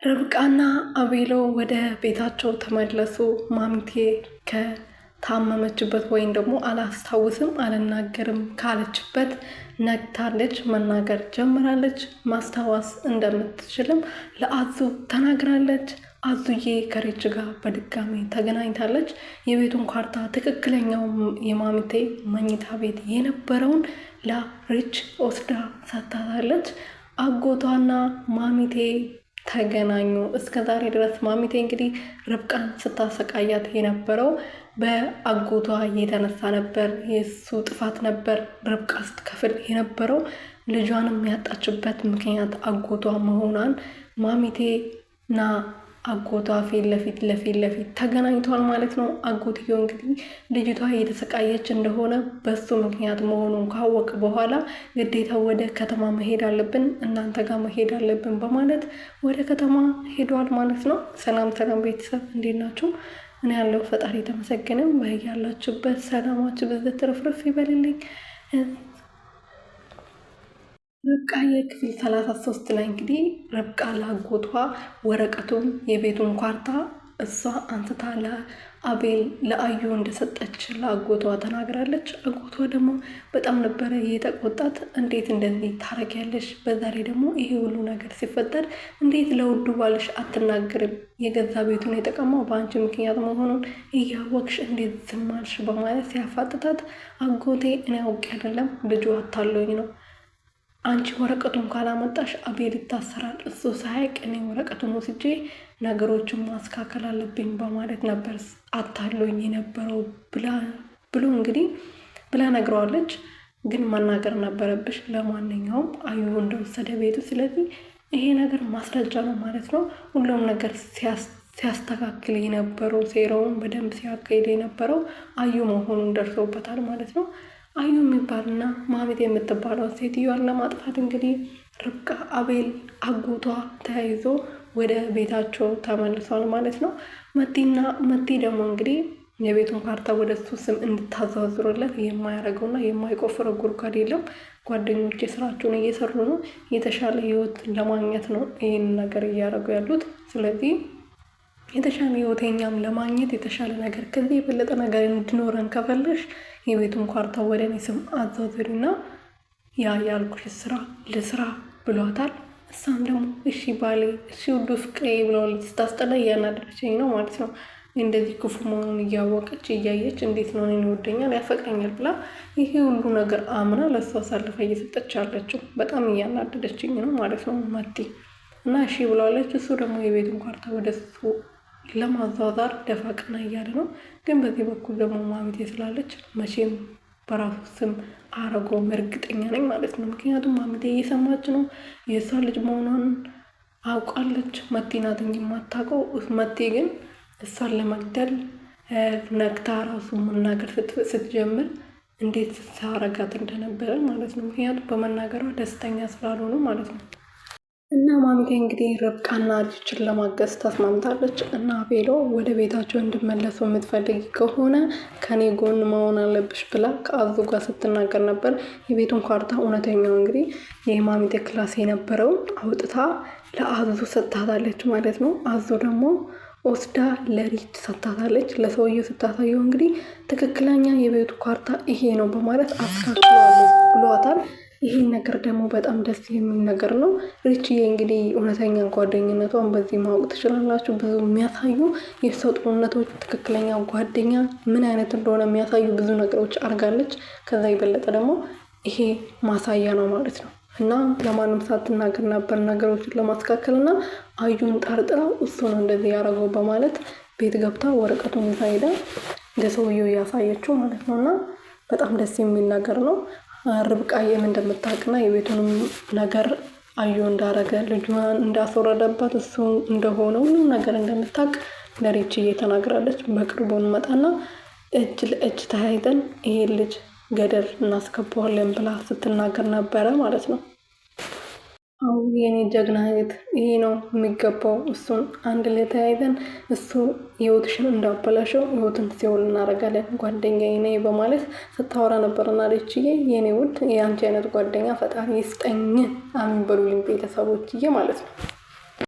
ርብቃና አቤሎ ወደ ቤታቸው ተመለሱ። ማሚቴ ከታመመችበት ወይም ደግሞ አላስታውስም አልናገርም ካለችበት ነግታለች። መናገር ጀምራለች። ማስታወስ እንደምትችልም ለአዙ ተናግራለች። አዙዬ ከሬች ጋር በድጋሚ ተገናኝታለች። የቤቱን ካርታ ትክክለኛው የማሚቴ መኝታ ቤት የነበረውን ለሬች ወስዳ ሰጥታታለች። አጎቷና ማሚቴ ተገናኙ። እስከ ዛሬ ድረስ ማሚቴ እንግዲህ ርብቃን ስታሰቃያት የነበረው በአጎቷ የተነሳ ነበር። የሱ ጥፋት ነበር ርብቃ ስትከፍል የነበረው። ልጇንም ያጣችበት ምክንያት አጎቷ መሆኗን ማሚቴና አጎቷ ፊት ለፊት ተገናኝተዋል ማለት ነው። አጎትየው እንግዲህ ልጅቷ እየተሰቃየች እንደሆነ በሱ ምክንያት መሆኑን ካወቅ በኋላ ግዴታ ወደ ከተማ መሄድ አለብን፣ እናንተ ጋር መሄድ አለብን በማለት ወደ ከተማ ሄደዋል ማለት ነው። ሰላም ቤተሰብ እንዴት ናችሁ? እኔ ያለው ፈጣሪ የተመሰገነም። በያላችሁበት ሰላማችሁ ብዝት ትርፍርፍ ይበልልኝ። ርብቃ የክፍል 33 ላይ እንግዲህ ርብቃ ለአጎቷ ወረቀቱን የቤቱን ካርታ እሷ አንስታ ለአቤል ለአዩ እንደሰጠች ለአጎቷ ተናግራለች። አጎቷ ደግሞ በጣም ነበረ የተቆጣት። እንዴት እንደዚህ ታረጊያለሽ? በዛ ላይ ደግሞ ይሄ ሁሉ ነገር ሲፈጠር እንዴት ለውዱ ባልሽ አትናገርም? የገዛ ቤቱን የተቀማው በአንቺ ምክንያት መሆኑን እያወቅሽ እንዴት ዝም አልሽ? በማለት ሲያፋጥታት አጎቴ እኔ አውቄ አይደለም ልጁ አታሎኝ ነው፣ አንቺ ወረቀቱን ካላመጣሽ አቤል ይታሰራል፣ እሱ ሳያውቅ እኔ ወረቀቱን ወስጄ ነገሮችን ማስካከል አለብኝ በማለት ነበር አታሎኝ የነበረው ብሎ እንግዲህ ብላ ነግረዋለች። ግን መናገር ነበረብሽ። ለማንኛውም አዩ እንደወሰደ ቤቱ። ስለዚህ ይሄ ነገር ማስረጃ ነው ማለት ነው። ሁሉም ነገር ሲያስተካክል የነበረው ሴራውን በደንብ ሲያካሂድ የነበረው አዩ መሆኑን ደርሶበታል ማለት ነው። አዩ የሚባልና ማሚቴ የምትባለው ሴትዮዋን ለማጥፋት እንግዲህ ርብቃ፣ አቤል፣ አጎቷ ተያይዞ ወደ ቤታቸው ተመልሷል ማለት ነው። መቲ ደግሞ እንግዲህ የቤቱን ካርታ ወደ እሱ ስም እንድታዘዋዝሩለት የማያደርገውና የማይቆፍረው ጉድጓድ የለም። ጓደኞች ስራቸውን እየሰሩ ነው። የተሻለ ህይወት ለማግኘት ነው ይህን ነገር እያደረጉ ያሉት። ስለዚህ የተሻለ ህይወተኛም ለማግኘት የተሻለ ነገር ከዚህ የበለጠ ነገር እንድኖረን ከፈለሽ የቤቱን ካርታ ወደ እኔ ስም አዛዝሪና ያ ያልኩሽ ስራ ለስራ ብሏታል። እሷም ደግሞ እሺ ባሌ፣ እሺ ውዱ ፍቅሬ ብለዋለች። ስታስጠላ እያናደረችኝ ነው ማለት ነው። እንደዚህ ክፉ መሆኑን እያወቀች እያየች እንዴት ነው እኔን ይወደኛል ያፈቅረኛል ብላ ይሄ ሁሉ ነገር አምና ለእሷ አሳልፋ እየሰጠች ያለችው በጣም እያናደደችኝ ነው ማለት ነው መቲ። እና እሺ ብለዋለች። እሱ ደግሞ የቤቱን ካርታ ወደ እሱ ለማዛዛር ደፋ ቀና እያለ ነው። ግን በዚህ በኩል ደግሞ ማሚቴ ስላለች መቼም በራሱ ስም አረጎም እርግጠኛ ነኝ ማለት ነው። ምክንያቱም ማሚቴ እየሰማች ነው። የእሷ ልጅ መሆኗን አውቃለች። መቲ ናት እንጂ የማታውቀው። መቲ ግን እሷን ለመግደል ነግታ ራሱ መናገር ስትጀምር እንዴት ሳረጋት እንደነበረ ማለት ነው። ምክንያቱም በመናገሯ ደስተኛ ስላልሆኑ ማለት ነው። እና ማሚቴ እንግዲህ ርብቃና ልጆችን ለማገዝ ተስማምታለች። እና አቤሎ ወደ ቤታቸው እንድመለሱ የምትፈልጊ ከሆነ ከኔ ጎን መሆን አለብሽ ብላ ከአዙ ጋር ስትናገር ነበር። የቤቱን ካርታ እውነተኛው እንግዲህ የማሚቴ ክላስ የነበረውን አውጥታ ለአዙ ሰጥታታለች ማለት ነው። አዙ ደግሞ ወስዳ ለሪች ሰጥታታለች። ለሰውየው ስታሳየው እንግዲህ ትክክለኛ የቤቱ ካርታ ይሄ ነው በማለት አስካክለዋለች ብሏታል። ይሄን ነገር ደግሞ በጣም ደስ የሚል ነገር ነው። ሪችዬ እንግዲህ እውነተኛ ጓደኝነቷን በዚህ ማወቅ ትችላላችሁ። ብዙ የሚያሳዩ የሰው ጥሩነቶች፣ ትክክለኛ ጓደኛ ምን አይነት እንደሆነ የሚያሳዩ ብዙ ነገሮች አድርጋለች። ከዛ የበለጠ ደግሞ ይሄ ማሳያ ነው ማለት ነው። እና ለማንም ሳትናገር ነበር ነገሮችን ለማስተካከል እና አዩን ጠርጥራው እሱ ነው እንደዚህ ያደረገው በማለት ቤት ገብታ ወረቀቱን ይዛ ሄዳ ለሰውየው እያሳየችው ማለት ነው። እና በጣም ደስ የሚል ነገር ነው። ርብቃዬም እንደምታውቅና የቤቱንም ነገር አዩ እንዳረገ ልጇን እንዳስወረደባት እሱ እንደሆነ ሁሉም ነገር እንደምታውቅ ለሪችዬ ተናግራለች። በቅርቡ እንመጣና እጅ ለእጅ ተያይዘን ይሄን ልጅ ገደል እናስገባዋለን ብላ ስትናገር ነበረ ማለት ነው። አው የኔ ጀግና እህት ይሄ ነው የሚገባው። እሱን አንድ ላይ ተያይዘን እሱ ህይወትሽን እንዳበላሸው ህይወትን ሲሆን እናደርጋለን ጓደኛዬ ነኝ በማለት ስታወራ ነበርና ሪችዬ የኔ ውድ የአንቺ አይነት ጓደኛ ፈጣሪ ይስጠኝ። አሚን በሉልኝ ቤተሰቦችዬ ማለት ነው።